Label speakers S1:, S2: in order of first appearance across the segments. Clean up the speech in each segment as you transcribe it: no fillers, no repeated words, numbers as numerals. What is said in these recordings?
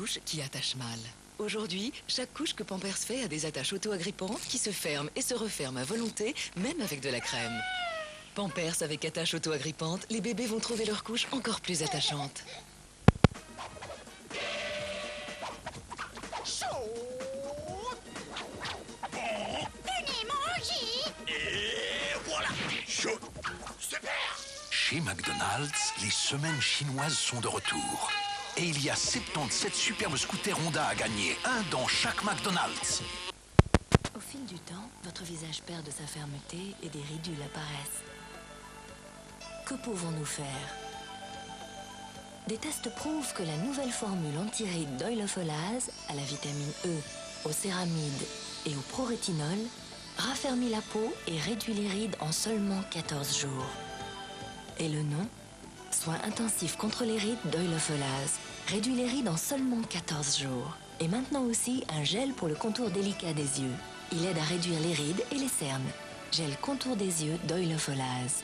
S1: couches qui attachent mal. Aujourd'hui, chaque couche que Pampers fait a des attaches auto-agrippantes qui se ferment et se referment à volonté, même avec de la crème. Pampers avec attache auto-agrippante, les bébés vont trouver leur couche encore plus attachante.
S2: Chez McDonald's, les semaines chinoises sont de retour. Et il y a 77 superbes scooters Honda à gagner, un dans chaque McDonald's.
S3: Au fil du temps, votre visage perd de sa fermeté et des ridules apparaissent. Que pouvons-nous faire? Des tests prouvent que la nouvelle formule anti-rides d'Oil of Olaz, à la vitamine E, au céramide et au prorétinol, raffermit la peau et réduit les rides en seulement 14 jours. Et le nom? Soins intensifs contre les rides d'Oil of Olaz. Réduit les rides en seulement 14 jours. Et maintenant aussi un gel pour le contour délicat des yeux. Il aide à réduire les rides et les cernes. Gel contour des yeux d'Oil of Olaz.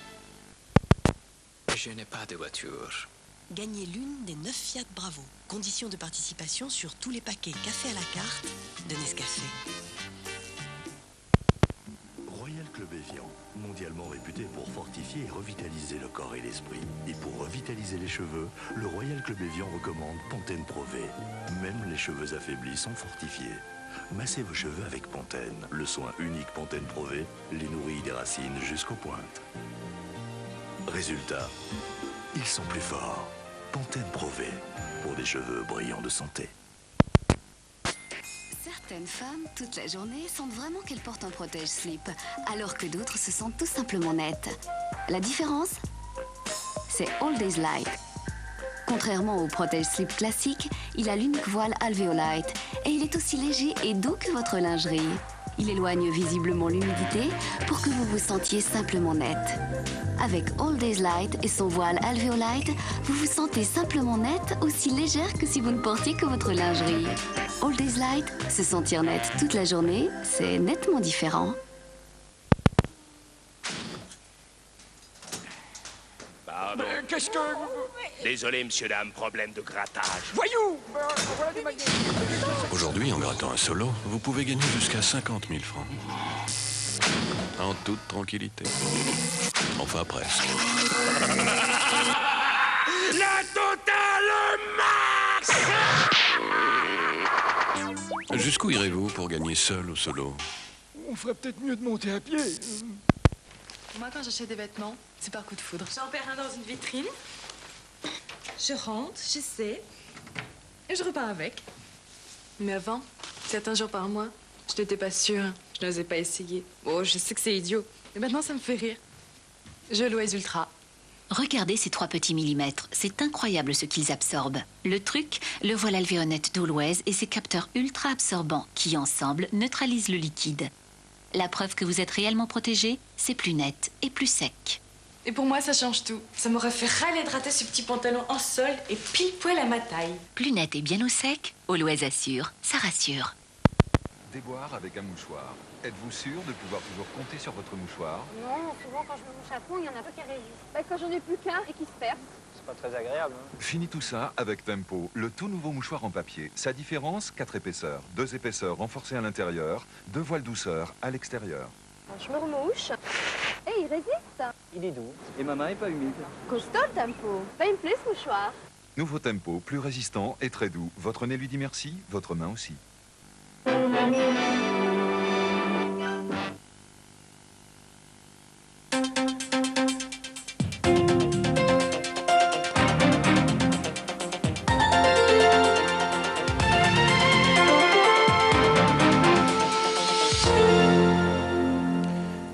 S4: Je n'ai pas de voiture.
S5: Gagnez l'une des 9 Fiat Bravo. Conditions de participation sur tous les paquets café à la carte de Nescafé.
S6: Royal Club Evian, mondialement réputé pour fortifier et revitaliser le corps et l'esprit. Et pour revitaliser les cheveux, le Royal Club Evian recommande Pantene Pro V. Même les cheveux affaiblis sont fortifiés. Massez vos cheveux avec Pantene. Le soin unique Pantene Pro V les nourrit des racines jusqu'aux pointes. Résultat, ils sont plus forts. Pantene Pro V, pour des cheveux brillants de santé.
S7: Certaines femmes, toute la journée, sentent vraiment qu'elles portent un protège-slip, alors que d'autres se sentent tout simplement nettes. La différence? C'est All Days Light. Contrairement au protège-slip classique, il a l'unique voile alvéolite et il est aussi léger et doux que votre lingerie. Il éloigne visiblement l'humidité pour que vous vous sentiez simplement net. Avec All Days Light et son voile alvéolite, vous vous sentez simplement net, aussi légère que si vous ne portiez que votre lingerie. All Days Light, se sentir net toute la journée, c'est nettement différent.
S8: Pardon.
S9: Qu'est-ce que...
S8: Désolé, monsieur, dame, problème de grattage.
S9: Voyou!
S2: Aujourd'hui, en grattant un solo, vous pouvez gagner jusqu'à 50 000 francs. En toute tranquillité. Enfin, presque.
S8: La totale max!
S2: Jusqu'où irez-vous pour gagner seul au solo?
S9: On ferait peut-être mieux de monter à pied.
S10: Moi, quand j'achète des vêtements, c'est par coup de foudre. J'en perds un dans une vitrine, je rentre, j'essaie, et je repars avec. Mais avant, certains jours par mois, je n'étais pas sûre, je n'osais pas essayer. Oh, je sais que c'est idiot, mais maintenant ça me fait rire. Je Loise Ultra.
S11: Regardez ces 3 petits millimètres, c'est incroyable ce qu'ils absorbent. Le truc, le voile alvéolite d'Always et ses capteurs ultra absorbants qui, ensemble, neutralisent le liquide. La preuve que vous êtes réellement protégé, c'est plus net et plus sec.
S10: Et pour moi, ça change tout. Ça m'aurait fait râler de rater ce petit pantalon en sol et pile poil à ma taille.
S11: Plus net et bien au sec, Always assure, ça rassure.
S12: Déboire avec un mouchoir. Êtes-vous sûr de pouvoir toujours compter sur votre mouchoir?
S13: Non, souvent quand je me mouche à fond, il y en a pas qui résistent. Quand j'en ai plus qu'un et qui se perd.
S14: C'est pas très agréable.
S12: Fini tout ça avec Tempo, le tout nouveau mouchoir en papier. Sa différence, 4 épaisseurs. 2 épaisseurs renforcées à l'intérieur, 2 voiles douceur à l'extérieur.
S13: Je me remouche. Et il résiste.
S14: Il est doux et ma main est pas humide.
S13: Costaud le Tempo. Pas une plaie ce mouchoir.
S12: Nouveau Tempo, plus résistant et très doux. Votre nez lui dit merci, votre main aussi.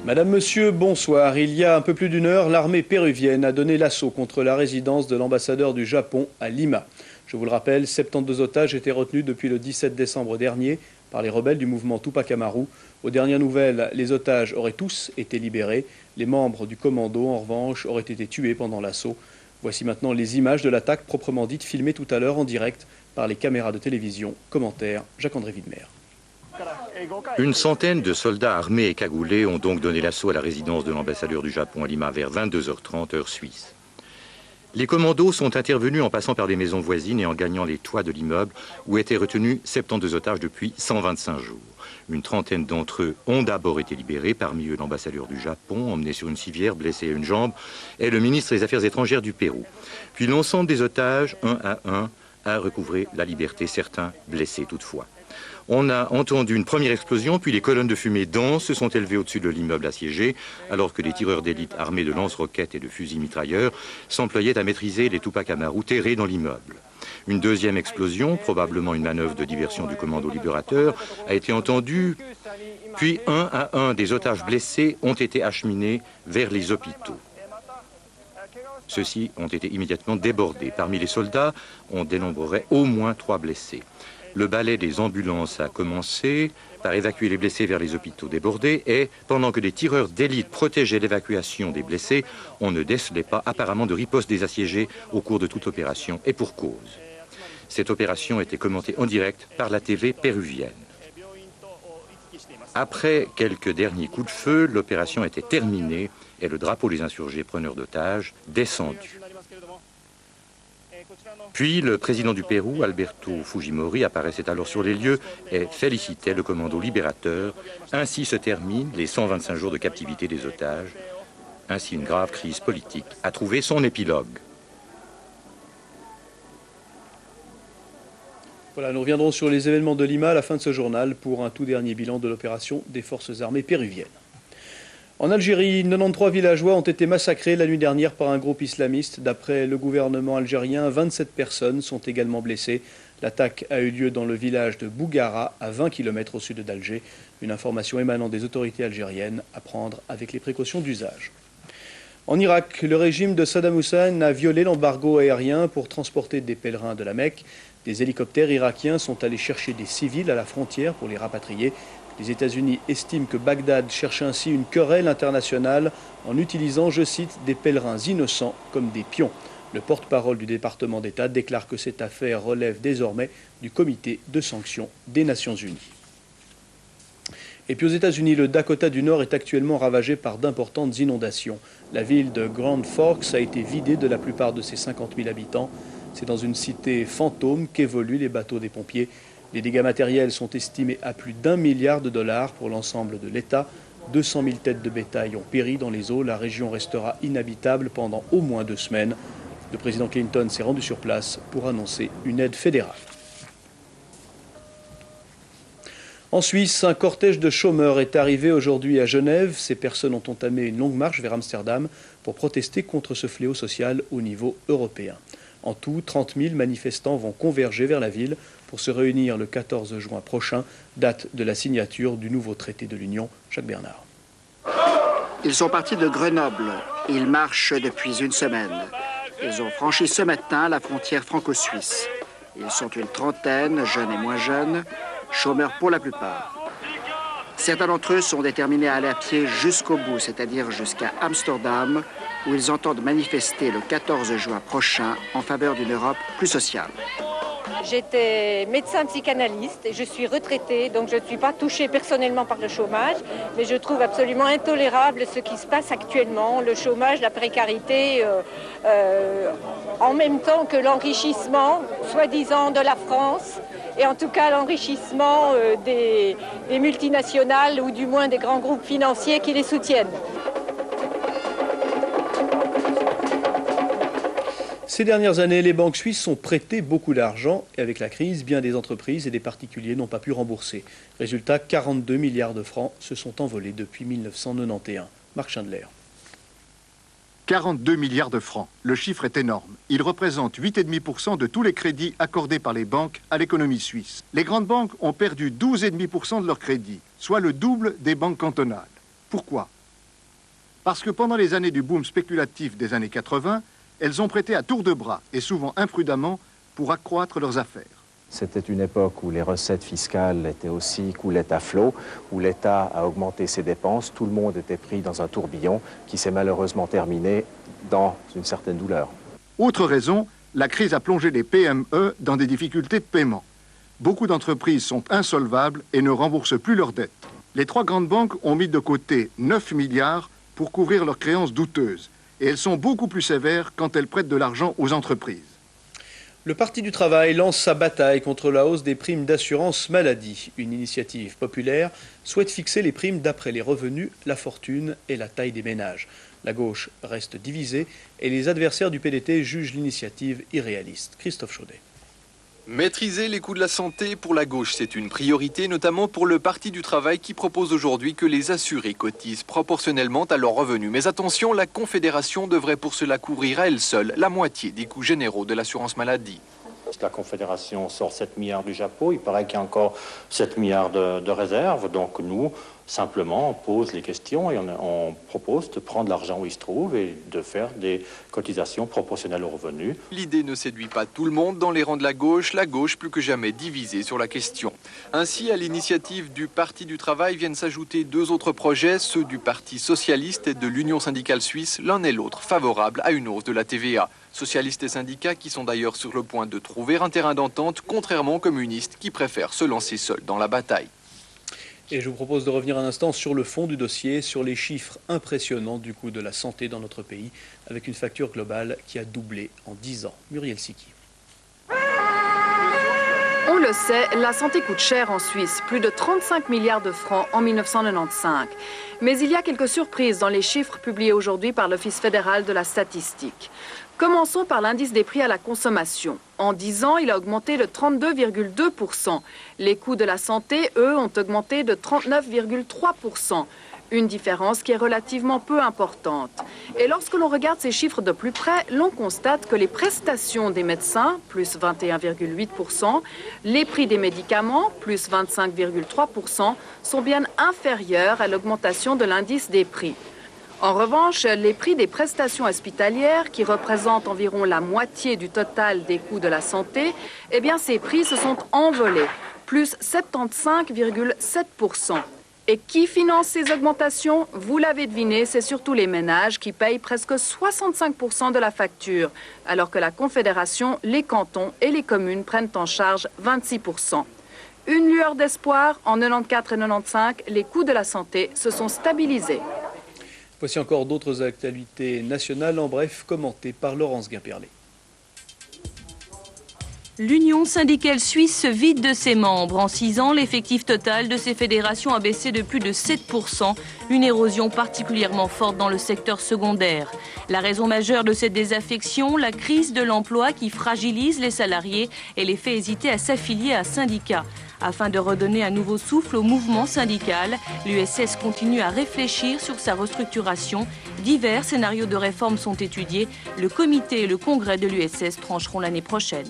S15: Madame, Monsieur, bonsoir. Il y a un peu plus d'une heure, l'armée péruvienne a donné l'assaut contre la résidence de l'ambassadeur du Japon à Lima. Je vous le rappelle, 72 otages étaient retenus depuis le 17 décembre dernier par les rebelles du mouvement Tupac Amaru. Aux dernières nouvelles, les otages auraient tous été libérés. Les membres du commando, en revanche, auraient été tués pendant l'assaut. Voici maintenant les images de l'attaque proprement dite, filmée tout à l'heure en direct par les caméras de télévision. Commentaire, Jacques-André Widmer.
S16: Une centaine de soldats armés et cagoulés ont donc donné l'assaut à la résidence de l'ambassadeur du Japon à Lima vers 22h30 heure suisse. Les commandos sont intervenus en passant par des maisons voisines et en gagnant les toits de l'immeuble où étaient retenus 72 otages depuis 125 jours. Une trentaine d'entre eux ont d'abord été libérés, parmi eux l'ambassadeur du Japon, emmené sur une civière, blessé à une jambe, et le ministre des Affaires étrangères du Pérou. Puis l'ensemble des otages, un à un, a recouvré la liberté, certains blessés toutefois. On a entendu une première explosion, puis les colonnes de fumée denses se sont élevées au-dessus de l'immeuble assiégé, alors que les tireurs d'élite armés de lance-roquettes et de fusils mitrailleurs s'employaient à maîtriser les Tupac Amaru terrés dans l'immeuble. Une deuxième explosion, probablement une manœuvre de diversion du commando libérateur, a été entendue, puis un à un des otages blessés ont été acheminés vers les hôpitaux. Ceux-ci ont été immédiatement débordés. Parmi les soldats, on dénombrerait au moins 3 blessés. Le balai des ambulances a commencé par évacuer les blessés vers les hôpitaux débordés et, pendant que des tireurs d'élite protégeaient l'évacuation des blessés, on ne décelait pas apparemment de riposte des assiégés au cours de toute opération, et pour cause. Cette opération était commentée en direct par la TV péruvienne. Après quelques derniers coups de feu, l'opération était terminée et le drapeau des insurgés preneurs d'otages descendu. Puis le président du Pérou, Alberto Fujimori, apparaissait alors sur les lieux et félicitait le commando libérateur. Ainsi se terminent les 125 jours de captivité des otages. Ainsi une grave crise politique a trouvé son épilogue.
S15: Voilà, nous reviendrons sur les événements de Lima à la fin de ce journal pour un tout dernier bilan de l'opération des forces armées péruviennes. En Algérie, 93 villageois ont été massacrés la nuit dernière par un groupe islamiste. D'après le gouvernement algérien, 27 personnes sont également blessées. L'attaque a eu lieu dans le village de Bougara, à 20 km au sud d'Alger. Une information émanant des autorités algériennes à prendre avec les précautions d'usage. En Irak, le régime de Saddam Hussein a violé l'embargo aérien pour transporter des pèlerins de la Mecque. Des hélicoptères irakiens sont allés chercher des civils à la frontière pour les rapatrier. Les États-Unis estiment que Bagdad cherche ainsi une querelle internationale en utilisant, je cite, des pèlerins innocents comme des pions. Le porte-parole du département d'État déclare que cette affaire relève désormais du comité de sanctions des Nations Unies. Et puis aux États-Unis, le Dakota du Nord est actuellement ravagé par d'importantes inondations. La ville de Grand Forks a été vidée de la plupart de ses 50 000 habitants. C'est dans une cité fantôme qu'évoluent les bateaux des pompiers. Les dégâts matériels sont estimés à plus d'1 milliard de dollars pour l'ensemble de l'État. 200 000 têtes de bétail ont péri dans les eaux. La région restera inhabitable pendant au moins 2 semaines. Le président Clinton s'est rendu sur place pour annoncer une aide fédérale. En Suisse, un cortège de chômeurs est arrivé aujourd'hui à Genève. Ces personnes ont entamé une longue marche vers Amsterdam pour protester contre ce fléau social au niveau européen. En tout, 30 000 manifestants vont converger vers la ville pour se réunir le 14 juin prochain, date de la signature du nouveau traité de l'Union. Jacques Bernard.
S17: Ils sont partis de Grenoble. Ils marchent depuis une semaine. Ils ont franchi ce matin la frontière franco-suisse. Ils sont une trentaine, jeunes et moins jeunes, chômeurs pour la plupart. Certains d'entre eux sont déterminés à aller à pied jusqu'au bout, c'est-à-dire jusqu'à Amsterdam, où ils entendent manifester le 14 juin prochain en faveur d'une Europe plus sociale.
S18: J'étais médecin psychanalyste et je suis retraitée, donc je ne suis pas touchée personnellement par le chômage, mais je trouve absolument intolérable ce qui se passe actuellement, le chômage, la précarité, en même temps que l'enrichissement, soi-disant, de la France, et en tout cas l'enrichissement des multinationales ou du moins des grands groupes financiers qui les soutiennent.
S15: Ces dernières années, les banques suisses ont prêté beaucoup d'argent et avec la crise, bien des entreprises et des particuliers n'ont pas pu rembourser. Résultat, 42 milliards de francs se sont envolés depuis 1991. Marc Chandler.
S19: 42 milliards de francs. Le chiffre est énorme. Il représente 8,5% de tous les crédits accordés par les banques à l'économie suisse. Les grandes banques ont perdu 12,5% de leurs crédits, soit le double des banques cantonales. Pourquoi? Parce que pendant les années du boom spéculatif des années 80, elles ont prêté à tour de bras et souvent imprudemment pour accroître leurs affaires.
S20: C'était une époque où les recettes fiscales étaient aussi coulaient à flot, où l'État a augmenté ses dépenses, tout le monde était pris dans un tourbillon qui s'est malheureusement terminé dans une certaine douleur.
S19: Autre raison, la crise a plongé les PME dans des difficultés de paiement. Beaucoup d'entreprises sont insolvables et ne remboursent plus leurs dettes. Les 3 grandes banques ont mis de côté 9 milliards pour couvrir leurs créances douteuses. Et elles sont beaucoup plus sévères quand elles prêtent de l'argent aux entreprises.
S15: Le Parti du Travail lance sa bataille contre la hausse des primes d'assurance maladie. Une initiative populaire souhaite fixer les primes d'après les revenus, la fortune et la taille des ménages. La gauche reste divisée et les adversaires du PDT jugent l'initiative irréaliste. Christophe Chaudet.
S21: Maîtriser les coûts de la santé pour la gauche, c'est une priorité, notamment pour le Parti du Travail qui propose aujourd'hui que les assurés cotisent proportionnellement à leurs revenus. Mais attention, la Confédération devrait pour cela couvrir à elle seule la moitié des coûts généraux de l'assurance maladie.
S22: La Confédération sort 7 milliards du Japon, il paraît qu'il y a encore 7 milliards de réserves, donc nous, simplement, on pose les questions et on propose de prendre l'argent où il se trouve et de faire des cotisations proportionnelles aux revenus.
S21: L'idée ne séduit pas tout le monde dans les rangs de la gauche plus que jamais divisée sur la question. Ainsi, à l'initiative du Parti du Travail viennent s'ajouter 2 autres projets, ceux du Parti Socialiste et de l'Union Syndicale Suisse, l'un et l'autre favorables à une hausse de la TVA. Socialistes et syndicats qui sont d'ailleurs sur le point de trouver un terrain d'entente, contrairement aux communistes qui préfèrent se lancer seuls dans la bataille.
S15: Et je vous propose de revenir un instant sur le fond du dossier, sur les chiffres impressionnants du coût de la santé dans notre pays, avec une facture globale qui a doublé en 10 ans. Muriel Siki.
S23: On le sait, la santé coûte cher en Suisse, plus de 35 milliards de francs en 1995. Mais il y a quelques surprises dans les chiffres publiés aujourd'hui par l'Office fédéral de la statistique. Commençons par l'indice des prix à la consommation. En 10 ans, il a augmenté de 32,2%. Les coûts de la santé, eux, ont augmenté de 39,3%. Une différence qui est relativement peu importante. Et lorsque l'on regarde ces chiffres de plus près, l'on constate que les prestations des médecins, plus 21,8%, les prix des médicaments, plus 25,3%, sont bien inférieurs à l'augmentation de l'indice des prix. En revanche, les prix des prestations hospitalières, qui représentent environ la moitié du total des coûts de la santé, eh bien ces prix se sont envolés, plus 75,7%. Et qui finance ces augmentations? Vous l'avez deviné, c'est surtout les ménages qui payent presque 65% de la facture, alors que la Confédération, les cantons et les communes prennent en charge 26%. Une lueur d'espoir, en 94 et 95, les coûts de la santé se sont stabilisés.
S15: Voici encore d'autres actualités nationales, en bref, commentées par Laurence Guimperlé.
S24: L'Union syndicale suisse se vide de ses membres. En 6 ans, l'effectif total de ces fédérations a baissé de plus de 7%, une érosion particulièrement forte dans le secteur secondaire. La raison majeure de cette désaffection, la crise de l'emploi qui fragilise les salariés et les fait hésiter à s'affilier à syndicats. Afin de redonner un nouveau souffle au mouvement syndical, l'USS continue à réfléchir sur sa restructuration. Divers scénarios de réforme sont étudiés. Le comité et le congrès de l'USS trancheront l'année prochaine.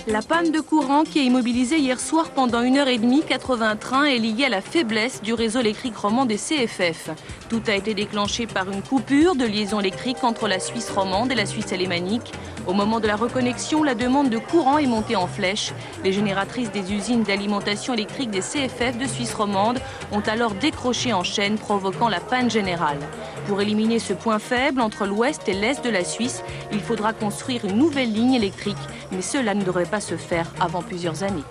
S24: La panne de courant qui a immobilisé hier soir pendant 1h30 80 trains est liée à la faiblesse du réseau électrique romand des CFF. Tout a été déclenché par une coupure de liaison électrique entre la Suisse romande et la Suisse alémanique. Au moment de la reconnexion, la demande de courant est montée en flèche. Les génératrices des usines d'alimentation électrique des CFF de Suisse romande ont alors décroché en chaîne, provoquant la panne générale. Pour éliminer ce point faible entre l'ouest et l'est de la Suisse, il faudra construire une nouvelle ligne électrique, mais cela ne devrait pas se faire avant plusieurs années.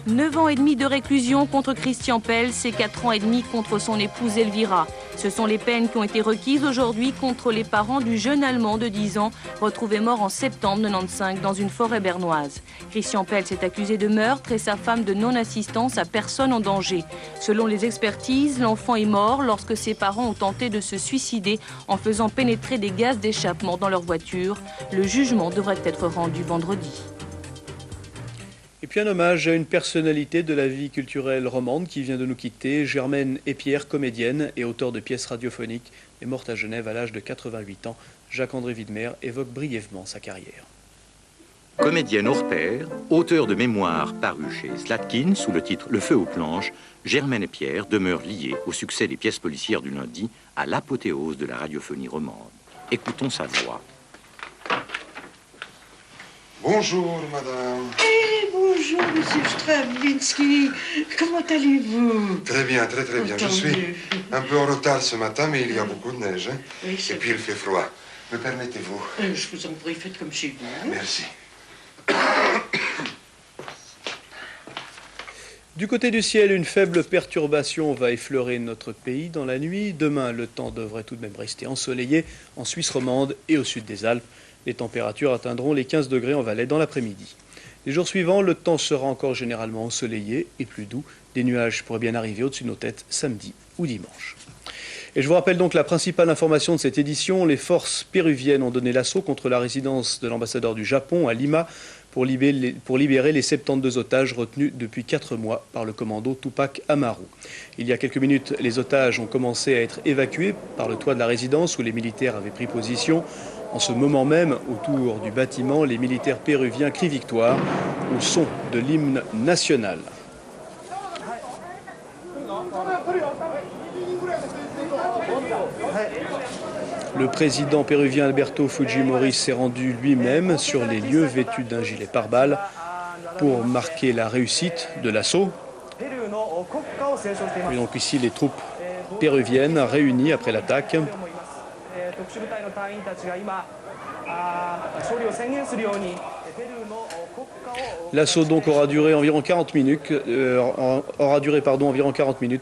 S24: 9 ans et demi de réclusion contre Christian Pels et 4 ans et demi contre son épouse Elvira. Ce sont les peines qui ont été requises aujourd'hui contre les parents du jeune Allemand de 10 ans, retrouvé mort en septembre 1995 dans une forêt bernoise. Christian Pels est accusé de meurtre et sa femme de non-assistance à personne en danger. Selon les expertises, l'enfant est mort lorsque ses parents ont tenté de se suicider en faisant pénétrer des gaz d'échappement dans leur voiture. Le jugement devrait être rendu vendredi.
S15: Et puis un hommage à une personnalité de la vie culturelle romande qui vient de nous quitter. Germaine Épierre, comédienne et auteure de pièces radiophoniques, est morte à Genève à l'âge de 88 ans. Jacques-André Widmer évoque brièvement sa carrière.
S16: Comédienne hors pair, auteure de mémoires parues chez Slatkin sous le titre Le feu aux planches, Germaine Épierre demeure liée au succès des pièces policières du lundi, à l'apothéose de la radiophonie romande. Écoutons sa voix.
S25: Bonjour, madame.
S26: Bonjour, monsieur Stravinsky. Comment allez-vous?
S25: Très bien, très bien. Je suis un peu en retard ce matin, mais il y a beaucoup de neige. Hein?
S26: Oui,
S25: et puis il fait froid. Me permettez-vous?
S26: Je vous en prie, faites comme chez vous.
S25: Merci.
S15: Du côté du ciel, une faible perturbation va effleurer notre pays dans la nuit. Demain, le temps devrait tout de même rester ensoleillé en Suisse romande et au sud des Alpes. Les températures atteindront les 15 degrés en Valais dans l'après-midi. Les jours suivants, le temps sera encore généralement ensoleillé et plus doux. Des nuages pourraient bien arriver au-dessus de nos têtes samedi ou dimanche. Et je vous rappelle donc la principale information de cette édition. Les forces péruviennes ont donné l'assaut contre la résidence de l'ambassadeur du Japon à Lima pour libérer les 72 otages retenus depuis 4 mois par le commando Tupac Amaru. Il y a quelques minutes, les otages ont commencé à être évacués par le toit de la résidence où les militaires avaient pris position. En ce moment même, autour du bâtiment, les militaires péruviens crient victoire au son de l'hymne national. Le président péruvien Alberto Fujimori s'est rendu lui-même sur les lieux vêtu d'un gilet pare-balles pour marquer la réussite de l'assaut. Et donc ici les troupes péruviennes réunies après l'attaque. L'assaut donc aura duré environ 40 minutes,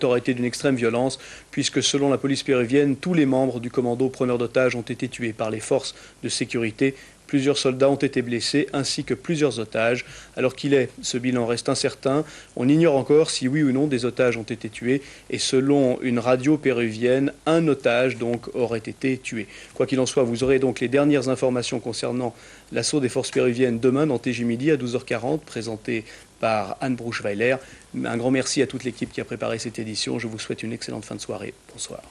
S15: aura été d'une extrême violence, puisque selon la police péruvienne, tous les membres du commando preneur d'otages ont été tués par les forces de sécurité. Plusieurs soldats ont été blessés, ainsi que plusieurs otages. Alors qu'il est, ce bilan reste incertain. On ignore encore si oui ou non des otages ont été tués. Et selon une radio péruvienne, un otage donc aurait été tué. Quoi qu'il en soit, vous aurez donc les dernières informations concernant l'assaut des forces péruviennes demain dans TG Midi à 12h40, présenté par Anne Bruchweiler. Un grand merci à toute l'équipe qui a préparé cette édition. Je vous souhaite une excellente fin de soirée. Bonsoir.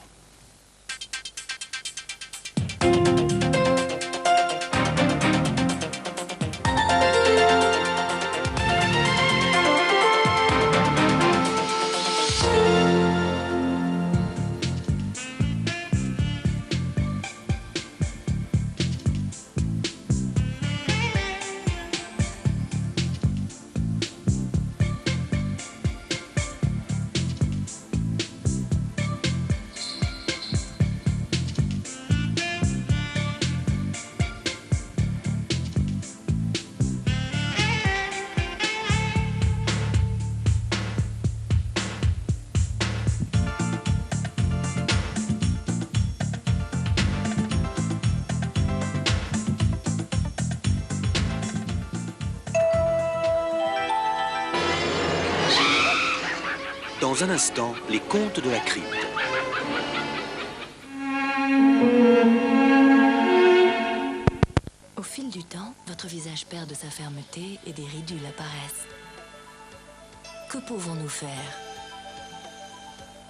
S1: Dans un instant, les contes de la crypte.
S3: Au fil du temps, votre visage perd de sa fermeté et des ridules apparaissent. Que pouvons-nous faire?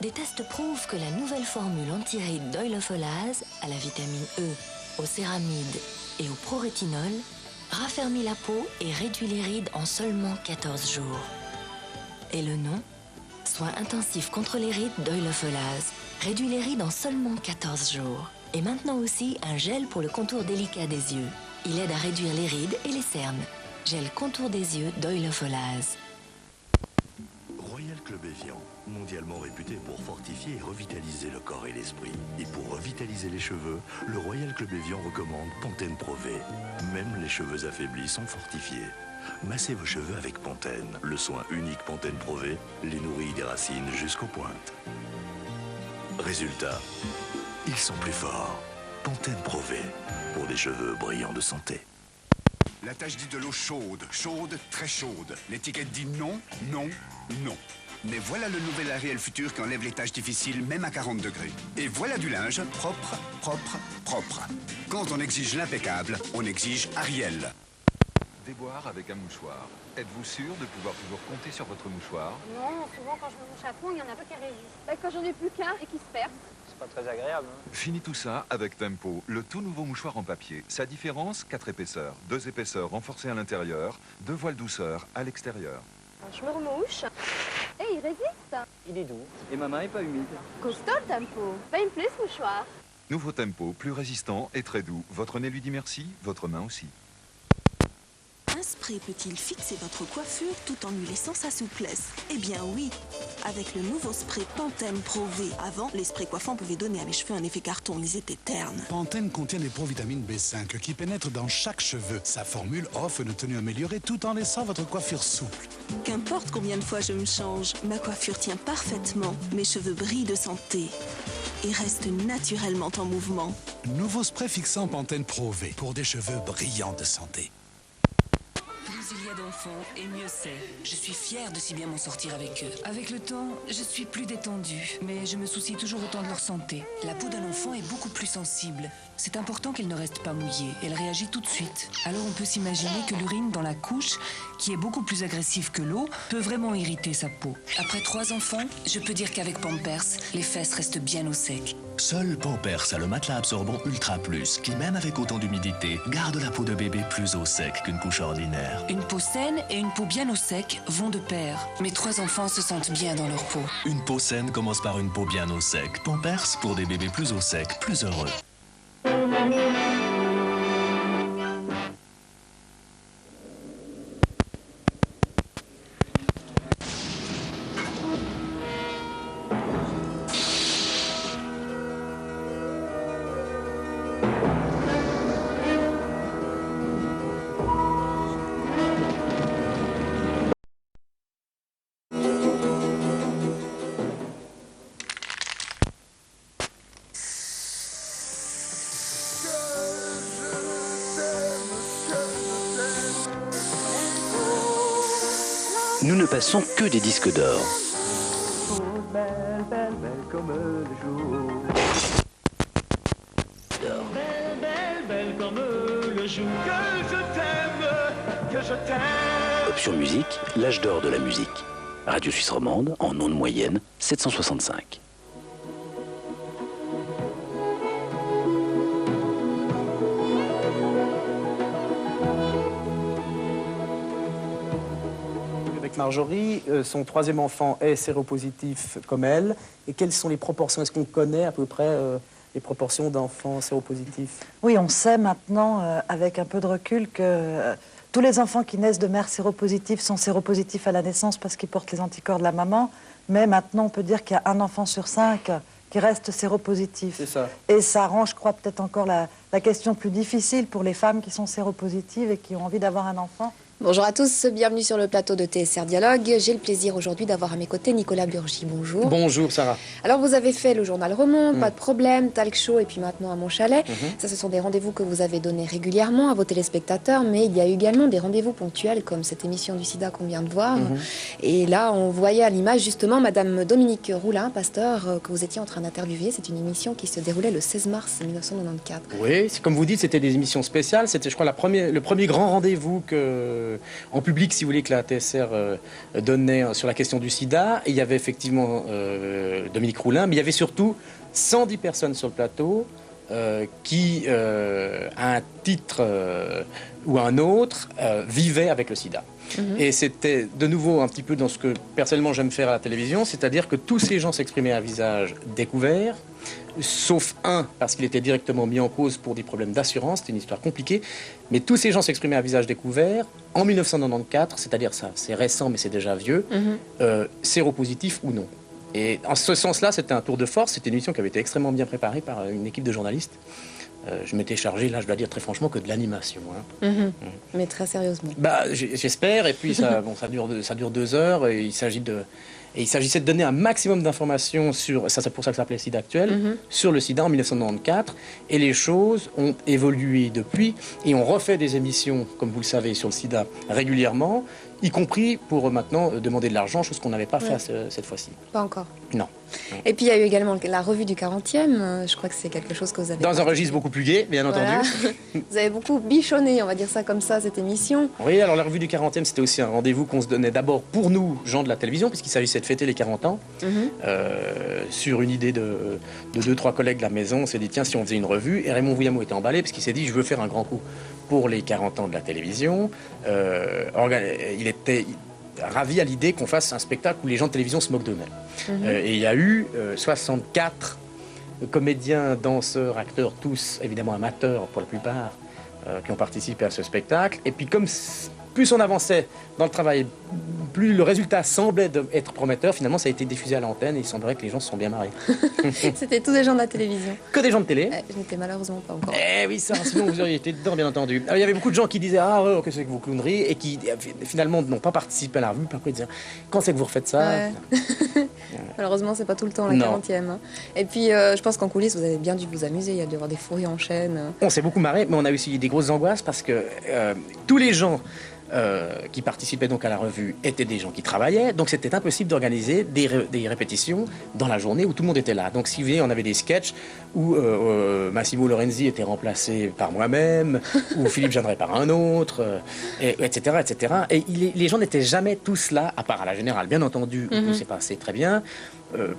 S3: Des tests prouvent que la nouvelle formule anti-rides d'oilofolase à la vitamine E, au céramide et au prorétinol raffermit la peau et réduit les rides en seulement 14 jours. Et le nom? Soin intensif contre les rides d'oilofolase réduit les rides en seulement 14 jours. Et maintenant aussi un gel pour le contour délicat des yeux. Il aide à réduire les rides et les cernes. Gel contour des yeux d'oilofolase.
S4: Royal Club Evian, mondialement réputé pour fortifier et revitaliser le corps et l'esprit. Et pour revitaliser les cheveux, le Royal Club Evian recommande Pantene Pro V. Même les cheveux affaiblis sont fortifiés. Massez vos cheveux avec Pantene, le soin unique Pantene Pro V, les nourrit des racines jusqu'aux pointes. Résultat, ils sont plus forts. Pantene Pro V, pour des cheveux brillants de santé.
S5: La tâche dit de l'eau chaude, chaude, très chaude. L'étiquette dit non, non, non. Mais voilà le nouvel Ariel Futur qui enlève les tâches difficiles, même à 40 degrés. Et voilà du linge propre, propre, propre. Quand on exige l'impeccable, on exige Ariel.
S12: Déboire avec un mouchoir. Êtes-vous sûr de pouvoir toujours compter sur votre mouchoir?
S13: Non, souvent quand je me mouche à fond, il y en a pas qui résistent. Quand j'en ai plus qu'un et qui se perd.
S14: C'est pas très agréable. Hein.
S12: Fini tout ça avec Tempo, le tout nouveau mouchoir en papier. Sa différence, 4 épaisseurs. 2 épaisseurs renforcées à l'intérieur, 2 voiles douceur à l'extérieur.
S13: Je me remouche. Et il résiste.
S14: Il est doux. Et ma main est pas humide.
S13: Costaud le Tempo. Pas une plaie ce mouchoir.
S12: Nouveau Tempo, plus résistant et très doux. Votre nez lui dit merci, votre main aussi.
S2: spray peut-il fixer votre coiffure tout en lui laissant sa souplesse? Eh bien oui, avec le nouveau spray Pantene Pro V. Avant, les sprays coiffants pouvaient donner à mes cheveux un effet carton, ils étaient ternes.
S6: Pantene contient des provitamines B5 qui pénètrent dans chaque cheveu. Sa formule offre une tenue améliorée tout en laissant votre coiffure souple.
S2: Qu'importe combien de fois je me change, ma coiffure tient parfaitement. Mes cheveux brillent de santé et restent naturellement en mouvement.
S6: Nouveau spray fixant Pantene Pro V pour des cheveux brillants de santé.
S7: Plus il y a d'enfants, et mieux c'est. Je suis fière de si bien m'en sortir avec eux. Avec le temps, je suis plus détendue, mais je me soucie toujours autant de leur santé. La peau d'un enfant est beaucoup plus sensible. C'est important qu'elle ne reste pas mouillée. Elle réagit tout de suite. Alors on peut s'imaginer que l'urine dans la couche, qui est beaucoup plus agressive que l'eau, peut vraiment irriter sa peau. Après 3 enfants, je peux dire qu'avec Pampers, les fesses restent bien au sec.
S8: Seul Pampers a le matelas absorbant Ultra Plus, qui même avec autant d'humidité, garde la peau de bébé plus au sec qu'une couche ordinaire.
S7: Une peau saine et une peau bien au sec vont de pair. Mes 3 enfants se sentent bien dans leur peau.
S8: Une peau saine commence par une peau bien au sec. Pampers pour des bébés plus au sec, plus heureux.
S1: Nous ne passons que des disques d'or.
S9: Belle, belle, belle comme le jour. Belle, belle, belle comme le jour. Que je t'aime.
S1: Option musique, l'âge d'or de la musique. Radio Suisse Romande, en ondes moyenne, 765.
S10: Marjorie, son 3e enfant est séropositif comme elle. Et quelles sont les proportions? Est-ce qu'on connaît à peu près les proportions d'enfants séropositifs?
S27: Oui, on sait maintenant, avec un peu de recul, que tous les enfants qui naissent de mères séropositives sont séropositifs à la naissance parce qu'ils portent les anticorps de la maman. Mais maintenant, on peut dire qu'il y a 1 enfant sur 5 qui reste séropositif.
S10: C'est ça.
S27: Et ça rend, je crois, peut-être encore la question plus difficile pour les femmes qui sont séropositives et qui ont envie d'avoir un enfant.
S28: Bonjour à tous, bienvenue sur le plateau de TSR Dialogue. J'ai le plaisir aujourd'hui d'avoir à mes côtés Nicolas Burgi. Bonjour.
S10: Bonjour Sarah.
S28: Alors vous avez fait le journal Remonte, Pas de problème, Talk Show et puis maintenant à mon chalet. Ça, ce sont des rendez-vous que vous avez donnés régulièrement à vos téléspectateurs, mais il y a également des rendez-vous ponctuels comme cette émission du sida qu'on vient de voir. Et là, on voyait à l'image justement Madame Dominique Roulin, pasteur, que vous étiez en train d'interviewer. C'est une émission qui se déroulait le 16 mars 1994.
S10: Oui, comme vous dites, c'était des émissions spéciales. C'était, je crois, le premier grand rendez-vous en public, si vous voulez, que la TSR donnait sur la question du sida. Et il y avait effectivement Dominique Roulin, mais il y avait surtout 110 personnes sur le plateau qui, à un titre ou à un autre, vivaient avec le sida. Et c'était de nouveau un petit peu dans ce que personnellement j'aime faire à la télévision, c'est-à-dire que tous ces gens s'exprimaient à visage découvert, sauf un, parce qu'il était directement mis en cause pour des problèmes d'assurance, c'était une histoire compliquée, mais tous ces gens s'exprimaient à visage découvert en 1994, c'est-à-dire ça, c'est récent mais c'est déjà vieux, séropositif ou non. Et en ce sens-là, c'était un tour de force, c'était une émission qui avait été extrêmement bien préparée par une équipe de journalistes. Je m'étais chargé, là je dois dire très franchement, que de l'animation.
S28: Mais très sérieusement.
S10: Bah, j'espère, et puis ça, bon, ça dure 2 heures, et il s'agissait de donner un maximum d'informations sur, ça c'est pour ça que ça s'appelait Sida Actuel, sur le sida en 1994, et les choses ont évolué depuis, et on refait des émissions, comme vous le savez, sur le sida régulièrement, y compris pour maintenant demander de l'argent, chose qu'on n'avait pas fait cette fois-ci.
S28: Pas encore.
S10: Non.
S28: Et puis il y a eu également la revue du 40e, je crois que c'est quelque chose que vous avez...
S10: Dans un registre beaucoup plus gai, bien entendu.
S28: Vous avez beaucoup bichonné, on va dire ça comme ça, cette émission.
S10: Oui, alors la revue du 40e, c'était aussi un rendez-vous qu'on se donnait d'abord pour nous, gens de la télévision, puisqu'il s'agissait de fêter les 40 ans. Sur une idée de 2-3 collègues de la maison, on s'est dit, tiens, si on faisait une revue, et Raymond Vouillamot était emballé, parce qu'il s'est dit, je veux faire un grand coup pour les 40 ans de la télévision. Il était ravi à l'idée qu'on fasse un spectacle où les gens de télévision se moquent d'eux-mêmes. Et il y a eu 64 comédiens, danseurs, acteurs, tous évidemment amateurs pour la plupart, qui ont participé à ce spectacle. Et puis comme plus on avançait dans le travail, plus le résultat semblait être prometteur. Finalement, ça a été diffusé à l'antenne et il semblerait que les gens se sont bien marrés.
S28: C'était tous des gens de la télévision.
S10: Que des gens de télé.
S28: Je n'étais malheureusement pas encore.
S10: Eh oui, ça, sinon vous auriez été dedans, bien entendu. Alors, il y avait beaucoup de gens qui disaient « Ah ouais, que c'est que vos clowneries ?» et qui finalement n'ont pas participé à la revue. Puis après, ils disaient « Quand c'est que vous refaites ça ?»
S28: Malheureusement, c'est pas tout le temps la 40e. Hein. Et puis, je pense qu'en coulisses, vous avez bien dû vous amuser. Il y a dû y avoir des fous rires en chaîne.
S10: On s'est beaucoup marré, mais on a aussi des grosses angoisses parce que tous les gens qui participaient donc à la revue étaient des gens qui travaillaient, donc c'était impossible d'organiser des répétitions dans la journée où tout le monde était là. Donc si vous voulez, on avait des sketchs où Massimo Lorenzi était remplacé par moi-même, ou Philippe Jeanneret par un autre, etc., etc. Et les gens n'étaient jamais tous là, à part à la Générale, bien entendu, où tout s'est passé très bien,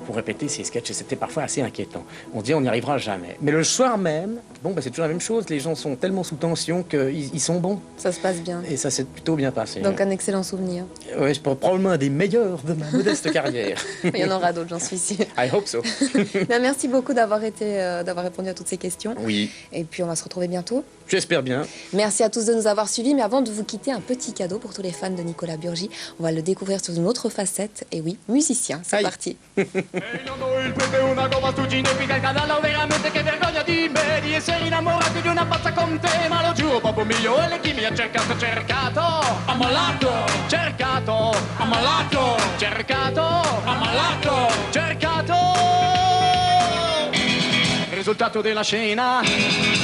S10: pour répéter ces sketchs, et c'était parfois assez inquiétant. On se dit, on n'y arrivera jamais. Mais le soir même, bon, c'est toujours la même chose, les gens sont tellement sous tension qu'ils sont bons.
S28: Ça se passe bien.
S10: Et ça s'est plutôt bien passé.
S28: Donc un excellent souvenir.
S10: Oui, c'est probablement un des meilleurs de ma modeste carrière.
S28: Il y en aura d'autres, j'en suis sûre.
S10: I hope so.
S28: Merci beaucoup d'avoir répondu à toutes ces questions.
S10: Oui.
S28: Et puis on va se retrouver bientôt.
S10: J'espère bien.
S28: Merci à tous de nous avoir suivis, mais avant de vous quitter, un petit cadeau pour tous les fans de Nicolas Burgi. On va le découvrir sous une autre facette. Et oui, musicien, c'est parti.
S11: Il pepe una gomma stuggine pica il cavallo veramente che vergogna di me di essere innamorato di una pazza con te, ma lo giuro proprio mio e chi mi ha cercato ammalato, cercato ammalato, cercato ammalato, cercato. Risultato della scena,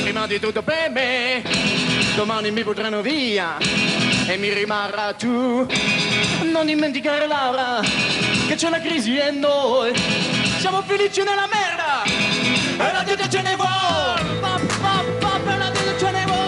S11: prima di tutto per me, domani mi porteranno via e mi rimarrà tu. Non dimenticare Laura, che c'è la crisi e noi siamo felici nella merda e la gente ce ne vuole, per la gente ce ne vuole.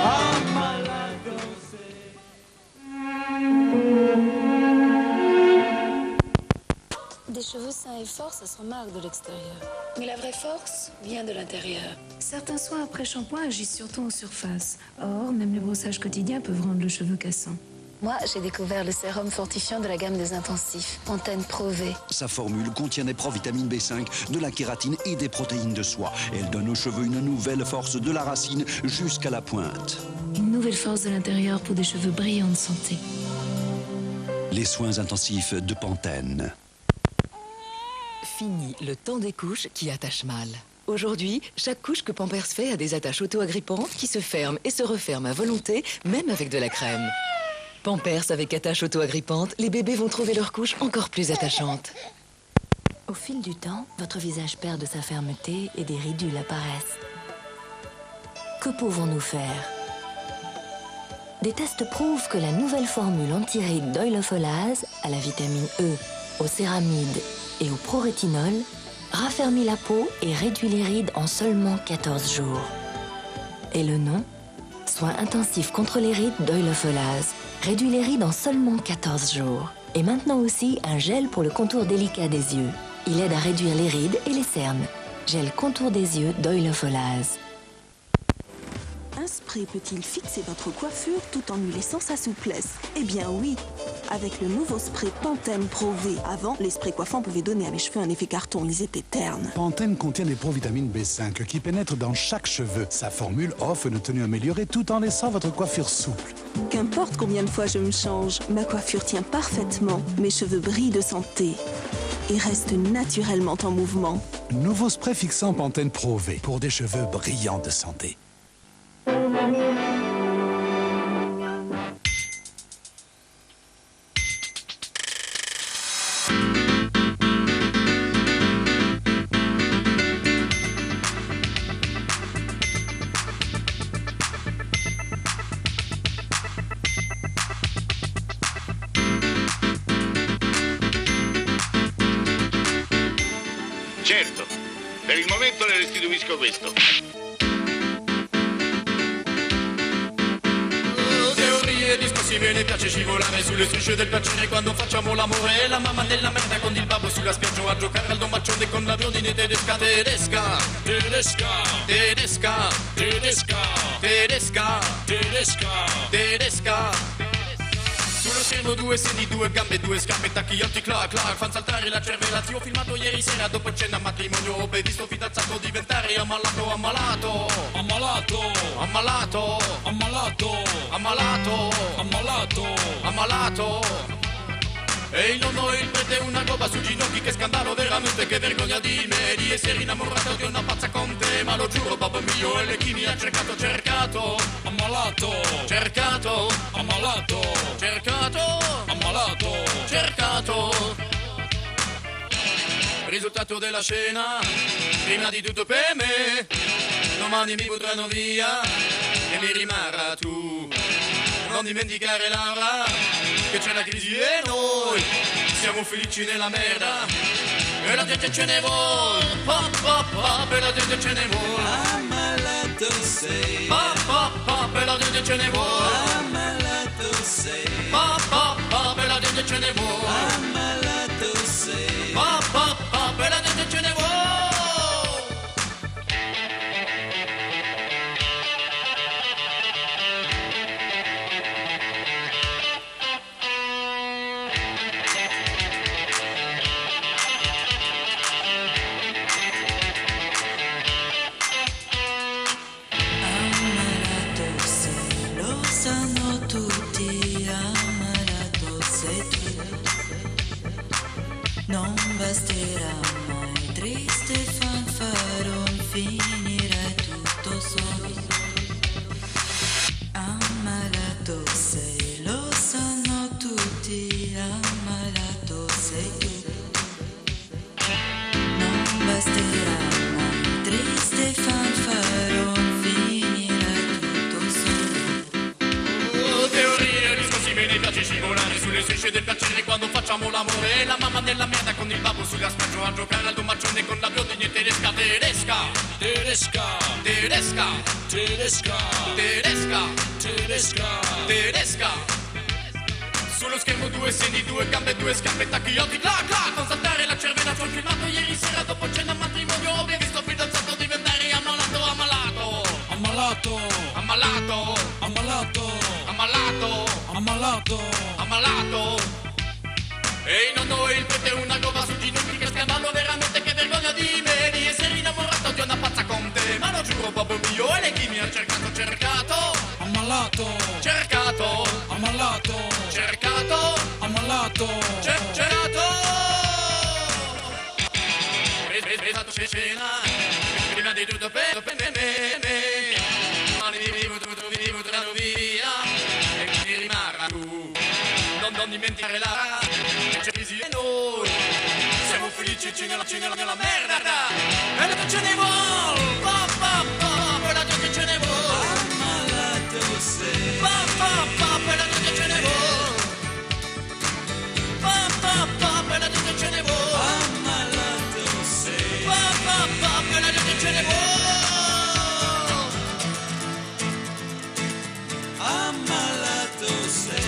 S3: Des cheveux sains et forts, ça se remarque de l'extérieur. Mais la vraie force vient de l'intérieur.
S17: Certains soins après shampoing agissent surtout en surface. Or, même les brossages quotidiens peuvent rendre le cheveu cassant.
S3: Moi, j'ai découvert le sérum fortifiant de la gamme des intensifs, Pantene Pro V.
S18: Sa formule contient des provitamines B5, de la kératine et des protéines de soie. Elle donne aux cheveux une nouvelle force de la racine jusqu'à la pointe.
S17: Une nouvelle force de l'intérieur pour des cheveux brillants de santé.
S18: Les soins intensifs de Pantene.
S19: Fini le temps des couches qui attachent mal. Aujourd'hui, chaque couche que Pampers fait a des attaches auto-agrippantes qui se ferment et se referment à volonté, même avec de la crème. Pampers avec attache auto-agrippante, les bébés vont trouver leur couche encore plus attachante.
S3: Au fil du temps, votre visage perd de sa fermeté et des ridules apparaissent. Que pouvons-nous faire? Des tests prouvent que la nouvelle formule anti-rides d'Oil of Olaz, à la vitamine E, au céramide et au prorétinol, raffermit la peau et réduit les rides en seulement 14 jours. Et le nom? Soins intensifs contre les rides d'Oil of Olaz. Réduit les rides en seulement 14 jours. Et maintenant aussi, un gel pour le contour délicat des yeux. Il aide à réduire les rides et les cernes. Gel contour des yeux d'Oil of Olaz.
S2: Un spray peut-il fixer votre coiffure tout en lui laissant sa souplesse? Eh bien oui, avec le nouveau spray Pantene Pro V. Avant, les sprays coiffants pouvaient donner à mes cheveux un effet carton, ils étaient ternes.
S6: Pantene contient des provitamines B5 qui pénètrent dans chaque cheveu. Sa formule offre une tenue améliorée tout en laissant votre coiffure souple.
S2: Qu'importe combien de fois je me change, ma coiffure tient parfaitement. Mes cheveux brillent de santé et restent naturellement en mouvement.
S6: Nouveau spray fixant Pantene Pro V pour des cheveux brillants de santé.
S20: Certo, per il momento le restituisco questo. Teorie discussive, le piace scivolare sulle strisce del piacere quando facciamo l'amore. La mamma della merda con il babbo sulla spiaggia a giocare al domaccione con la blondine tedesca, tedesca, tedesca, tedesca, tedesca, tedesca, tedesca, tedesca. Sullo schermo due sedi, due gambe, due scarpe, tacchi alti, clac, clac, fan saltare la cervella. Ti ho filmato ieri sera dopo cena matrimonio. Ho visto fidanzato diventare ammalato, ammalato, ammalato, ammalato, ammalato, ammalato, ammalato. ammalato. E il nonno e il prete una gobba sui ginocchi, che scandalo veramente, che vergogna di me di essere innamorato di una pazza con te. Ma lo giuro babbo mio, e chi mi ha cercato, ammalato. Cercato, ammalato. Cercato, ammalato. Cercato. Risultato della scena, prima di tutto per me, domani mi potranno via e mi rimarrà tu. Non dimenticare Laura, che c'è la crisi e noi siamo felici nella merda. E la gente ce ne vuole, pop pop pop, e la gente ce ne vuole. Ammalato sei. Pop pop pop, e la gente ce ne vuole. Ammalato sei. Pop pop pop, e la gente ce ne vuole. Ammalato sei. Pop pop pop, e la gente ce ne vuole.
S15: Non basterà mai, triste fanfaron, finirai tutto solo. Ammalato sei, lo sanno tutti, ammalato sei tu. Non basterà mai, triste fanfaron, finirai tutto solo.
S20: Teorie, discorsi, me ne piace scivolare sulle strisce del piacere quando facciamo l'amore. E la mamma nella merda con il babbo sulla spiaggia a giocare al domaccione con la biondine tedesca. Tedesca, tedesca, tedesca, tedesca, tedesca, tedesca, tedesca. Sullo schermo due seni, due gambe, due scarpe, tacchi alti, clac clac. Non saltare la cervella, c'ho filmato ieri sera dopo cena matrimonio. Ho visto fidanzato diventare ammalato, ammalato. Ammalato, ammalato, ammalato, ammalato, ammalato, ammalato. E il nonno e il prete una gobba su ginocchi, che scandalo veramente, che vergogna di me di essere innamorato di una pazza con te. Ma lo giuro babbo mio, e lei chi mi ha cercato, ammalato. Cercato, ammalato. Cercato, ammalato. Cercato. Esatto, scena, prima di tutto per me. Mani mi potranno via e mi rimarrà tu. Non dimenticare la c'è crisi e noi siamo felici nella merda. E la gente ce ne vuole, pa pa pa, e la gente ce ne vuole. Ammalato sei. Pa pa pa, e la gente ce ne vuole. Pa pa pa, e la gente ce ne vuole. Ammalato sei. Pa pa pa, e la gente ce ne vuole. Ammalato sei.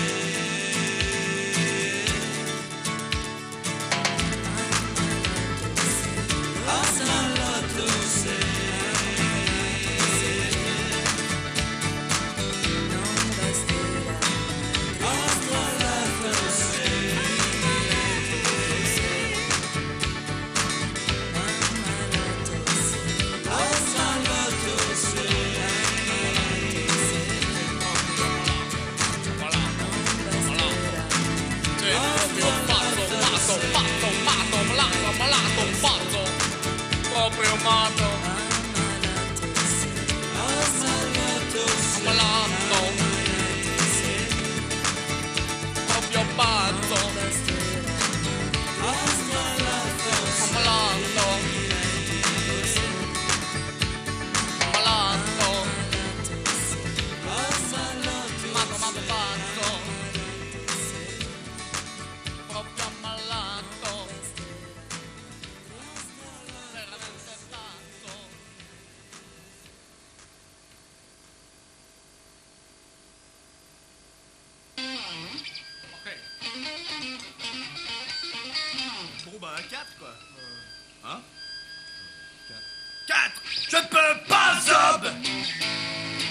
S20: Proprio matto, ammalato, proprio pazzo, ammalato, ammalato, matto, matto, pazzo, proprio ammalato. Bon bah 4 quoi. Hein 4. Je ne peux pas, Zob,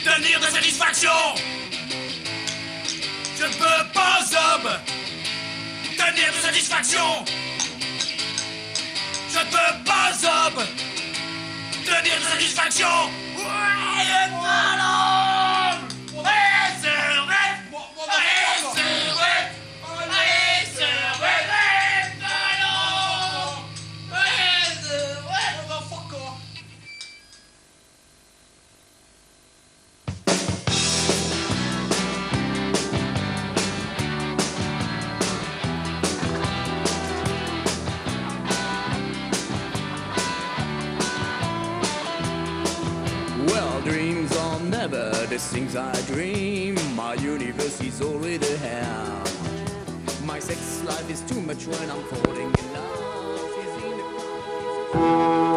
S20: tenir de satisfaction. Je ne peux pas, Zob, tenir de satisfaction. Je ne peux pas, Zob, tenir de satisfaction. Ouais, ballon. Ouais, c'est vrai. Ouais, c'est vrai.
S4: things I dream, my universe is already here. My sex life is too much when I'm falling in love. She's in the